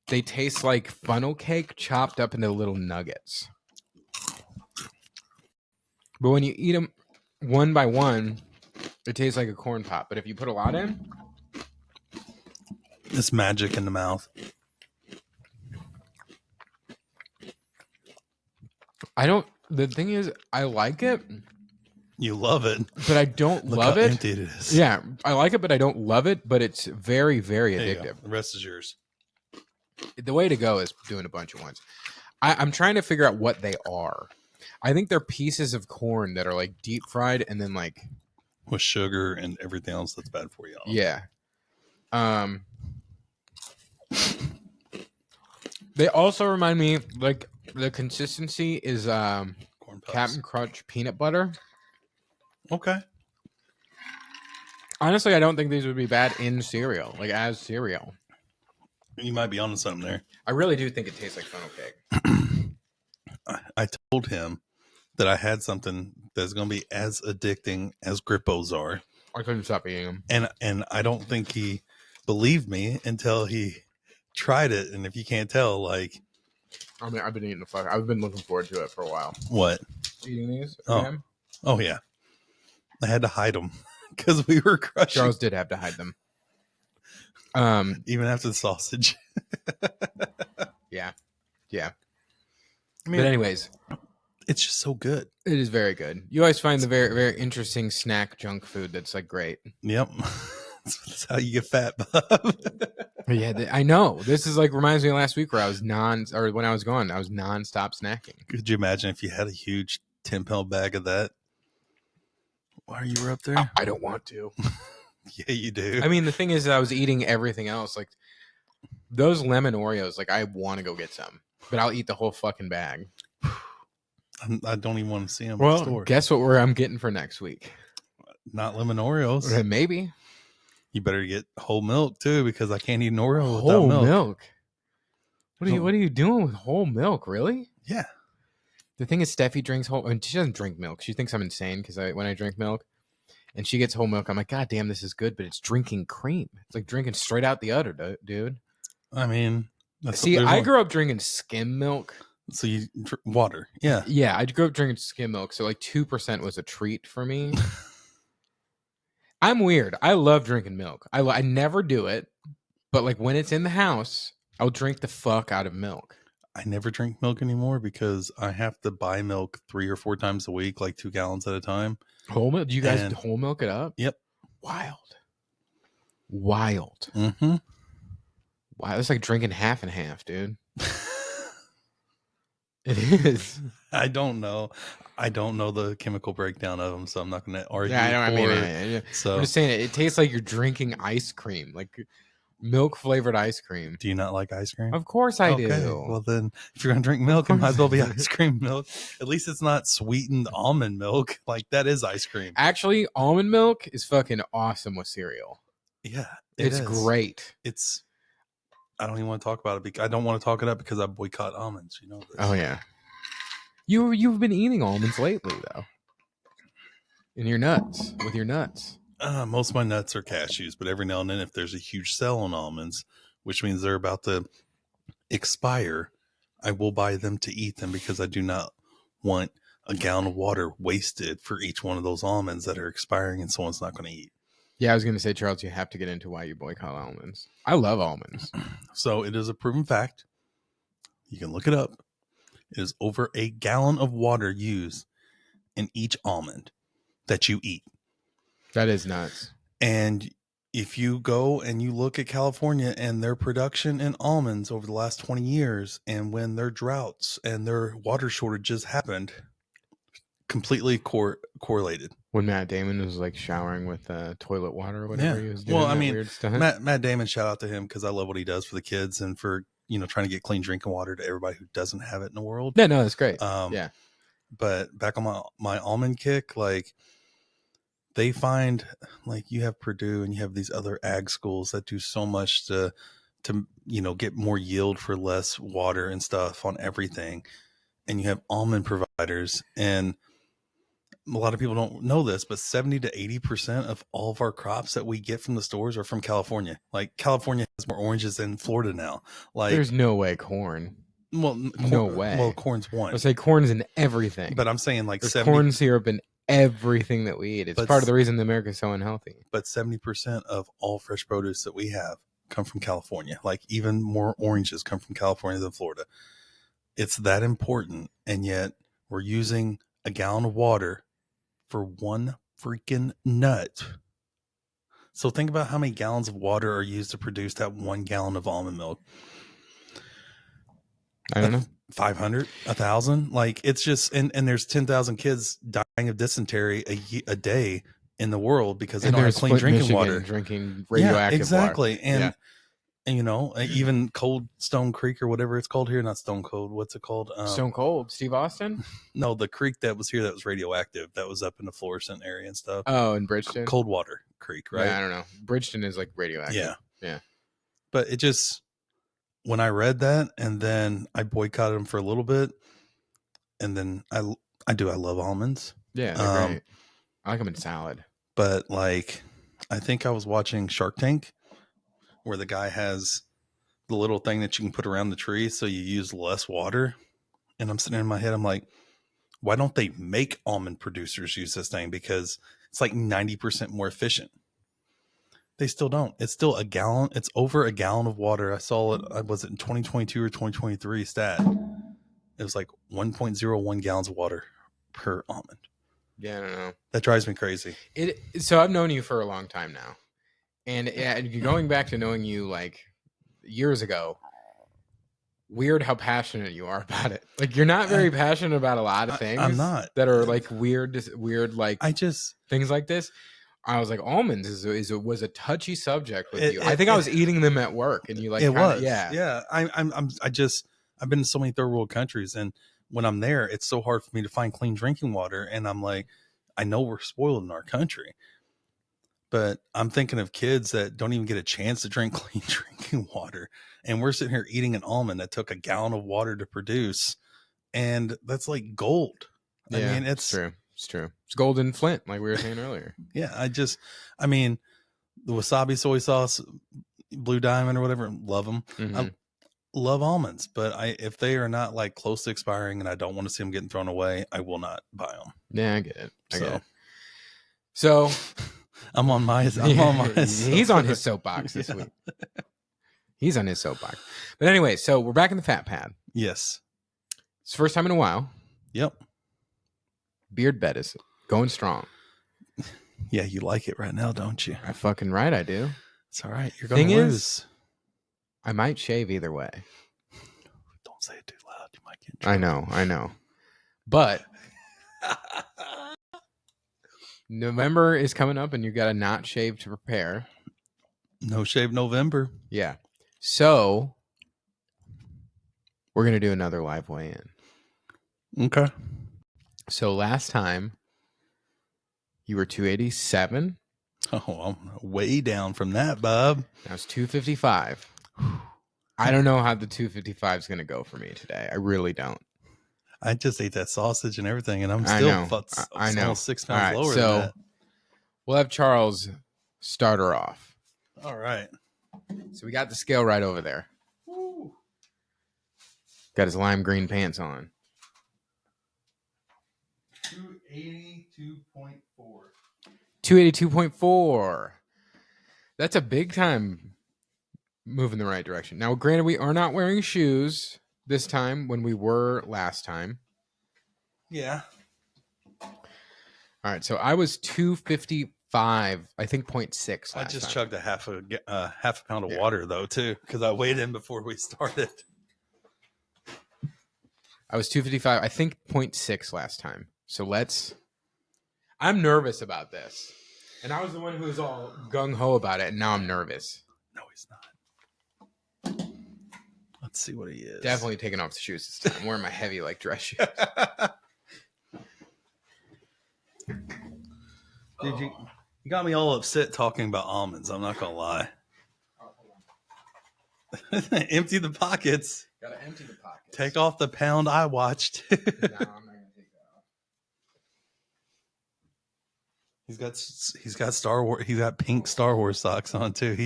they taste like funnel cake chopped up into little nuggets. But when you eat them one by one, it tastes like a corn pop. But if you put a lot in, it's magic in the mouth. The thing is, I like it. You love it. But I don't love it. Look how empty it is. Yeah, I like it, but I don't love it. But it's very, very addictive. The rest is yours. The way to go is doing a bunch of ones. I'm trying to figure out what they are. I think they're pieces of corn that are like deep fried and then like with sugar and everything else that's bad for you. Yeah. They also remind me, like, the consistency is Captain Crunch peanut butter. Okay. Honestly, I don't think these would be bad in cereal, like as cereal. You might be onto something there. I really do think it tastes like funnel cake. I told him that I had something that's going to be as addicting as Grippos are. I couldn't stop eating them. And I don't think he believed me until he tried it. And if you can't tell, like... I mean, I've been eating I've been looking forward to it for a while. What? Eating these again? Oh, yeah. I had to hide them because we were crushing. Charles did have to hide them. Even after the sausage. Yeah. I mean, but anyways, it's just so good. It is very good. You always find the very, very interesting snack junk food that's like great. Yep. That's how you get fat, Bob. Yeah, I know. This is like reminds me of last week where I was when I was gone, I was nonstop snacking. Could you imagine if you had a huge 10-pound bag of that? While you were up there? I don't want to. Yeah, you do. I mean, the thing is, I was eating everything else. Like those lemon Oreos, like I want to go get some, but I'll eat the whole fucking bag. I don't even want to see them. Well, in the store. Guess what I'm getting for next week? Not lemon Oreos. Maybe. You better get whole milk too, because I can't eat an Oreo whole without milk. What are you doing with whole milk? Really? Yeah. The thing is, Steffi drinks whole. And she doesn't drink milk. She thinks I'm insane because when I drink milk, and she gets whole milk, I'm like, God damn, this is good, but it's drinking cream. It's like drinking straight out the udder, dude. I mean, I grew up drinking skim milk. So you water, yeah. Yeah, I grew up drinking skim milk, so like 2% was a treat for me. I'm weird. I love drinking milk. I never do it, but like when it's in the house, I'll drink the fuck out of milk. I never drink milk anymore because I have to buy milk 3 or 4 times a week, like 2 gallons at a time. Whole milk? Do you guys whole milk it up? Yep. Wild. Mm-hmm. Wow, it's like drinking half and half, dude. It is. I don't know the chemical breakdown of them, so I'm not going to argue. Yeah, I mean, so I'm just saying it tastes like you're drinking ice cream, like milk flavored ice cream. Do you not like ice cream? Of course I do. Well, then if you're going to drink milk, it might as well be ice cream milk. At least it's not sweetened almond milk. Like that is ice cream. Actually, almond milk is fucking awesome with cereal. Yeah, it's great. I don't even want to talk about it because I don't want to talk it up because I boycott almonds. You know this. Oh yeah. You've been eating almonds lately though. With your nuts. Most of my nuts are cashews, but every now and then, if there's a huge sale on almonds, which means they're about to expire, I will buy them to eat them because I do not want a gallon of water wasted for each one of those almonds that are expiring and someone's not going to eat. Yeah, I was going to say, Charles, you have to get into why you boycott almonds. I love almonds. So it is a proven fact. You can look it up. It is over a gallon of water used in each almond that you eat. That is nuts. And if you go and you look at California and their production in almonds over the last 20 years, and when their droughts and their water shortages happened, completely correlated. When Matt Damon was like showering with toilet water or whatever he was doing. Well, I mean, weird stuff. Matt Damon, shout out to him because I love what he does for the kids and for, trying to get clean drinking water to everybody who doesn't have it in the world. Yeah, no, that's great. Yeah. But back on my almond kick, like they find, like you have Purdue and you have these other ag schools that do so much to get more yield for less water and stuff on everything. And you have almond providers, and a lot of people don't know this, but 70 to 80% of all of our crops that we get from the stores are from California. Like California has more oranges than Florida now. Like there's no way corn. Well, no way. Well, corn's one. I say corn's in everything. But I'm saying like there's 70, corn syrup in everything that we eat. It's part of the reason that America is so unhealthy. But 70% of all fresh produce that we have come from California. Like even more oranges come from California than Florida. It's that important, and yet we're using a gallon of water for one freaking nut. So think about how many gallons of water are used to produce that 1 gallon of almond milk. I don't know. 500, 1,000. Like it's just, and there's 10,000 kids dying of dysentery a day in the world because they don't have clean drinking water. Drinking radioactive exactly. water. And even Cold Stone Creek or whatever it's called here, not Stone Cold. What's it called? Stone Cold, Steve Austin? No, the creek that was here that was radioactive, that was up in the Florissant area and stuff. Oh, in Bridgeton? Coldwater Creek, right? Yeah, I don't know. Bridgeton is like radioactive. Yeah. But it just, when I read that, and then I boycotted them for a little bit, and then I love almonds. Yeah, they're great. I like them in salad. But like, I think I was watching Shark Tank, where the guy has the little thing that you can put around the tree so you use less water. And I'm sitting in my head, I'm like, why don't they make almond producers use this thing? Because it's like 90% more efficient. They still don't. It's still a gallon. It's over a gallon of water. I saw it. Was it in 2022 or 2023 stat? It was like 1.01 gallons of water per almond. Yeah, I don't know. That drives me crazy. So I've known you for a long time now. And going back to knowing you like years ago, weird how passionate you are about it. Like you're not very passionate about a lot of things. I'm not. That are like weird like things like this. I was like, almonds was a touchy subject with you. I think I was eating them at work, and you like it was. Yeah. I've been to so many third world countries, and when I'm there, it's so hard for me to find clean drinking water. And I'm like, I know we're spoiled in our country, but I'm thinking of kids that don't even get a chance to drink clean drinking water. And we're sitting here eating an almond that took a gallon of water to produce. And that's like gold. Yeah, I mean, it's true. It's true. It's golden Flint, like we were saying earlier. Yeah. I mean, the wasabi soy sauce, Blue Diamond or whatever, love them. Mm-hmm. I love almonds, but if they are not like close to expiring and I don't want to see them getting thrown away, I will not buy them. Yeah, I get it. So I'm on my he's on his soapbox this week. He's on his soapbox. But anyway, so we're back in the fat pad. Yes. It's the first time in a while. Yep. Beard bed is going strong. Yeah, you like it right now, don't you? I fucking right, I do. It's all right. You're going to lose. I might shave either way. Don't say it too loud. You might get in trouble. I know. But November is coming up, and you got a not shave to prepare. No shave November. Yeah. So we're going to do another live weigh-in. Okay. So last time you were 287. Oh, I'm way down from that, Bob. Now it's 255. I don't know how the 255 is going to go for me today. I really don't. I just ate that sausage and everything, and I'm still almost 6 pounds lower than that. We'll have Charles start her off. All right. So we got the scale right over there. Woo. Got his lime green pants on. 282.4. 282.4. That's a big time move in the right direction. Now, granted, we are not wearing shoes this time when we were last time. Yeah. All right, so I was 255, I think 0.6 I last just time. chugged a half a pound of water though too, because I weighed in before we started. I was 255, I think 0.6 last time. So I'm nervous about this. And I was the one who was all gung-ho about it, and now I'm nervous. No, he's not. Let's see what he is. Definitely taking off the shoes this time. I'm wearing my heavy dress shoes. Dude, you got me all upset talking about almonds. I'm not gonna lie. Empty the pockets. Gotta empty the pockets. Take off the pound I watched. No, I'm not gonna take that off. He's got Star Wars. He's got pink Star Wars socks on too.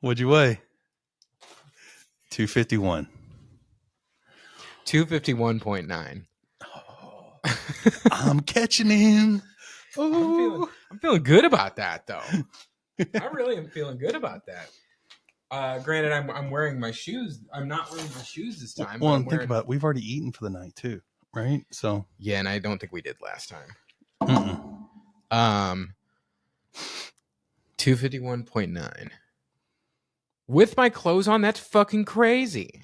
What'd you weigh? 251. 251.9. Oh, I'm catching him. I'm feeling good about that though. I really am feeling good about that. Granted, I'm wearing my shoes. I'm not wearing my shoes this time. Well, think about it. We've already eaten for the night too, right? So yeah, and I don't think we did last time. 251.9. With my clothes on, that's fucking crazy.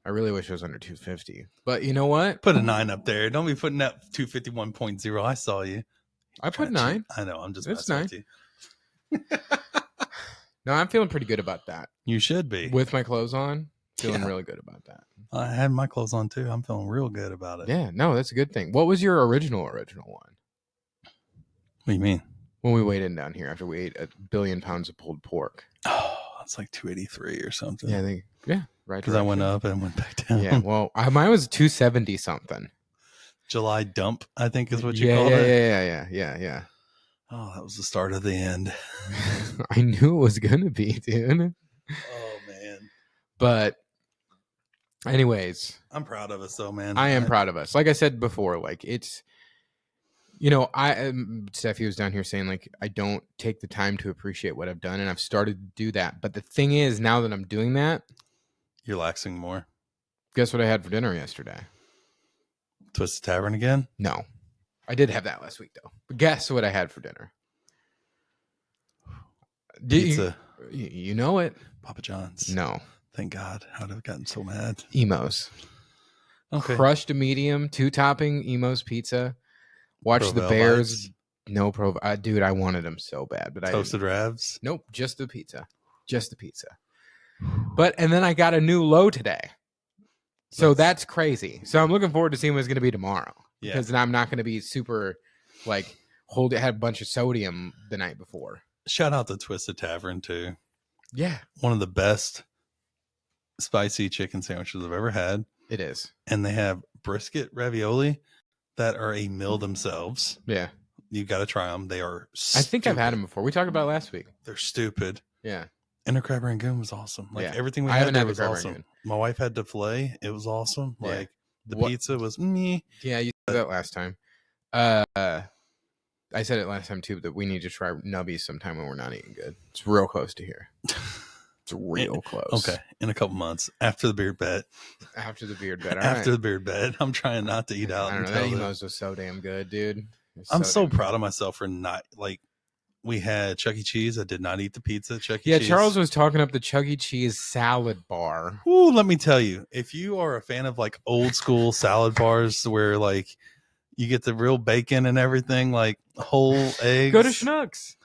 I really wish it was under 250. But you know what? Put a 9 up there. Don't be putting that 251.0. I saw you. I put 9. I know. I'm just It's messing 9. with you. No, I'm feeling pretty good about that. You should be. With my clothes on, feeling really good about that. I had my clothes on too. I'm feeling real good about it. Yeah, no, that's a good thing. What was your original one? What do you mean? When we weighed in down here after we ate 1 billion pounds of pulled pork. Oh, it's like 283 or something. Yeah, right. Because I went up and went back down. Yeah, well, mine was 270 something. July dump, I think is what you called it. Yeah. Oh, that was the start of the end. I knew it was gonna be, dude. Oh man. But anyways, I'm proud of us though, man. I am proud of us. Like I said before, it's Steffi was down here saying I don't take the time to appreciate what I've done, and I've started to do that. But the thing is, now that I'm doing that, you're laxing more. Guess what I had for dinner yesterday? Twisted Tavern again? No. I did have that last week though. But guess what I had for dinner? Pizza. You know it. Papa John's. No. Thank God. How would I have gotten so mad? Emos. Okay. Crushed a medium, 2-topping Emos pizza. Watch the Bears. Bites. No dude, I wanted them so bad, but Toasted Ravs. Nope, just the pizza. And then I got a new low today. So that's crazy. So I'm looking forward to seeing what it's going to be tomorrow. Yeah. Because I'm not going to be super had a bunch of sodium the night before. Shout out to Twisted Tavern too. Yeah. One of the best spicy chicken sandwiches I've ever had. It is. And they have brisket ravioli that are a meal themselves. Yeah. You got to try them. They are stupid. I think I've had them before. We talked about it last week. They're stupid. Yeah. And the crab rangoon was awesome. Everything we had there was awesome. Rangoon. My wife had the filet. It was awesome. Yeah. The pizza was meh. Yeah, you said that last time. I said it last time too, that we need to try Nubbies sometime when we're not eating good. It's real close to here. It's real close. Okay. In a couple months. After the beard bet. After the beard bet. After the beard bet. I'm trying not to eat out. I don't know. That Emos was so damn good, dude. I'm so proud of myself for not we had Chuck E. Cheese. I did not eat the pizza. Chuck E. Cheese. Charles was talking up the Chuck E. Cheese salad bar. Ooh, let me tell you, if you are a fan of old school salad bars where you get the real bacon and everything, whole eggs. Go to Schnucks.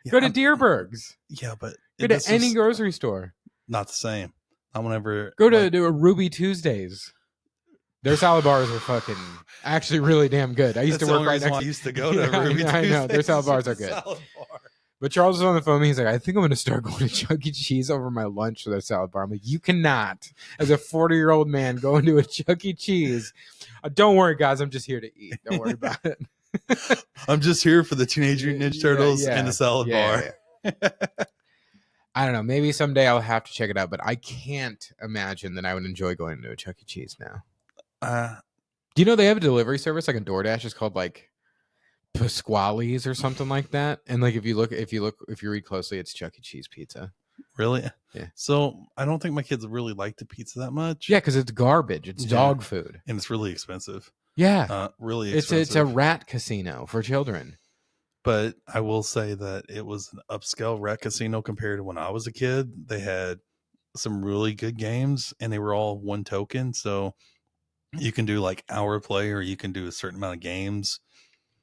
Yeah, go to Deerberg's. Yeah, but go to any grocery store. Not the same. I won't ever go to a Ruby Tuesdays. Their salad bars are fucking actually really damn good. I used to work right next. I used to go to Ruby Tuesdays. I know their salad bars are good. But Charles was on the phone. He's like, I think I'm going to start going to Chuck E. Cheese over my lunch for their salad bar. I'm like, you cannot, as a 40-year-old man, go into a Chuck E. Cheese. Don't worry, guys. I'm just here to eat. Don't worry about it. I'm just here for the Teenage Mutant Ninja Turtles and the salad bar. Yeah. I don't know. Maybe someday I'll have to check it out, but I can't imagine that I would enjoy going to a Chuck E. Cheese now. Do you know they have a delivery service like a DoorDash? It's called like Pasquale's or something like that. And like if you read closely, it's Chuck E. Cheese pizza. Really? Yeah. So I don't think my kids really like the pizza that much. Yeah, because it's garbage. It's dog food, and it's really expensive. Yeah, really expensive. It's a rat casino for children. But I will say that it was an upscale rat casino compared to when I was a kid. They had some really good games, and they were all one token. So you can do like hour play, or you can do a certain amount of games.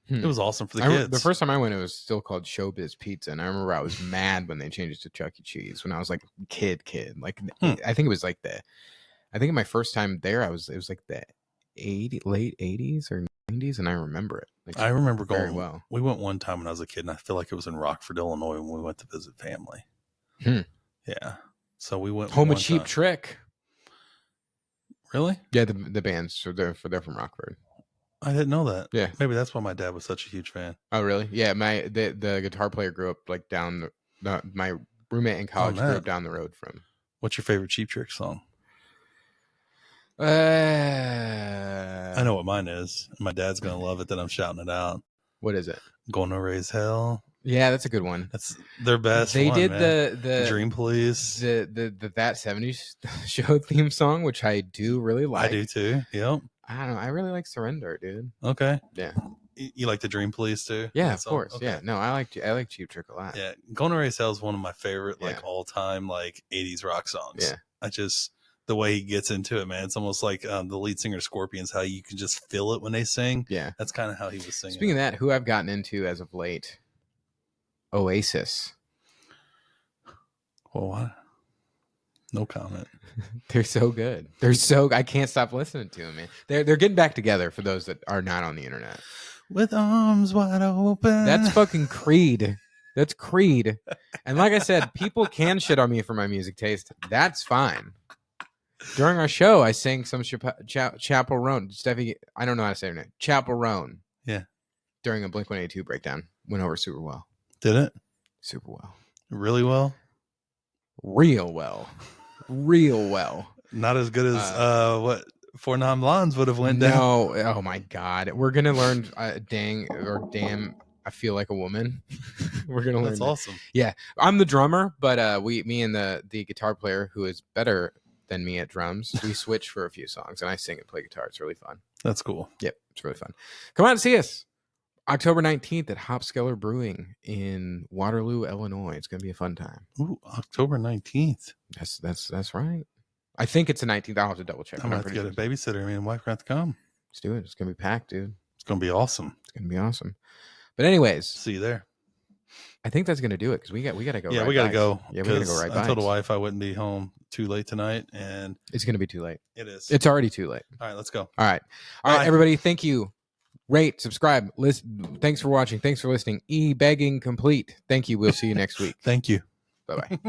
It was awesome for the kids. The first time I went, it was still called Showbiz Pizza, and I remember I was mad when they changed it to Chuck E. Cheese when I was like kid. Like I think it was like I think my first time there, it was like the late 80s or 90s, and I remember it. Like, I remember going very well. We went one time when I was a kid, and I feel like it was in Rockford, Illinois, when we went to visit family. Yeah, so we went home of Cheap Trick. Really? Yeah, the bands. So they're from Rockford. I didn't know that. Yeah, maybe that's why my dad was such a huge fan. Oh, really? Yeah, the guitar player grew up like down my roommate in college grew up down the road from. What's your favorite Cheap Trick song? I know what mine is. My dad's gonna love it that I'm shouting it out. What is it? Gonna Raise Hell. Yeah, that's a good one. That's their best. They did man. the Dream Police, the That 70s Show theme song, which I do really like. I do too. Yep. I don't know. I really like Surrender, dude. Okay. Yeah. You like the Dream Police too? Yeah, of course. Okay. Yeah. No, I like Cheap Trick a lot. Yeah, Gonna Raise Hell is one of my favorite like all time like 80s rock songs. Yeah. The way he gets into it, man. It's almost like the lead singer Scorpions, how you can just feel it when they sing. Yeah. That's kind of how he was singing. Speaking of that, who I've gotten into as of late, Oasis. Well, what? No comment. They're so good. I can't stop listening to them, man. They're getting back together for those that are not on the internet. With arms wide open. That's fucking Creed. That's Creed. And like I said, people can shit on me for my music taste. That's fine. During our show, I sang some Chapel Roan. Steffi, I don't know how to say her name. Chapel Roan. Yeah. During a Blink-182 breakdown. Went over super well. Did it? Super well. Really well? Real well. Real well. Not as good as what Four Non Blondes would have went down. No. Oh my God. We're going to learn dang or damn, I feel like a woman. We're going to learn. That's awesome. Yeah. I'm the drummer, but me and the guitar player who is better than me at drums, we switch for a few songs, and I sing and play guitar. It's really fun. That's cool. Yep, it's really fun. Come out and see us October 19th at Hopskeller Brewing in Waterloo, Illinois. It's going to be a fun time. Ooh, October 19th. That's right. I think it's the 19th. I'll have to double check. I'm going to get a babysitter. Me and wife got to come. Let's do it. It's going to be packed, dude. It's going to be awesome. It's going to be awesome. But anyways, see you there. I think that's going to do it because we got to go. Yeah, we got to go. Yeah, we got to go right back. I told the wife I wouldn't be home too late tonight, and it's going to be too late. It is. It's already too late. All right, let's go. All right, everybody. Thank you. Rate, subscribe, listen. Thanks for watching. Thanks for listening. E-begging complete. Thank you. We'll see you next week. Thank you. Bye-bye.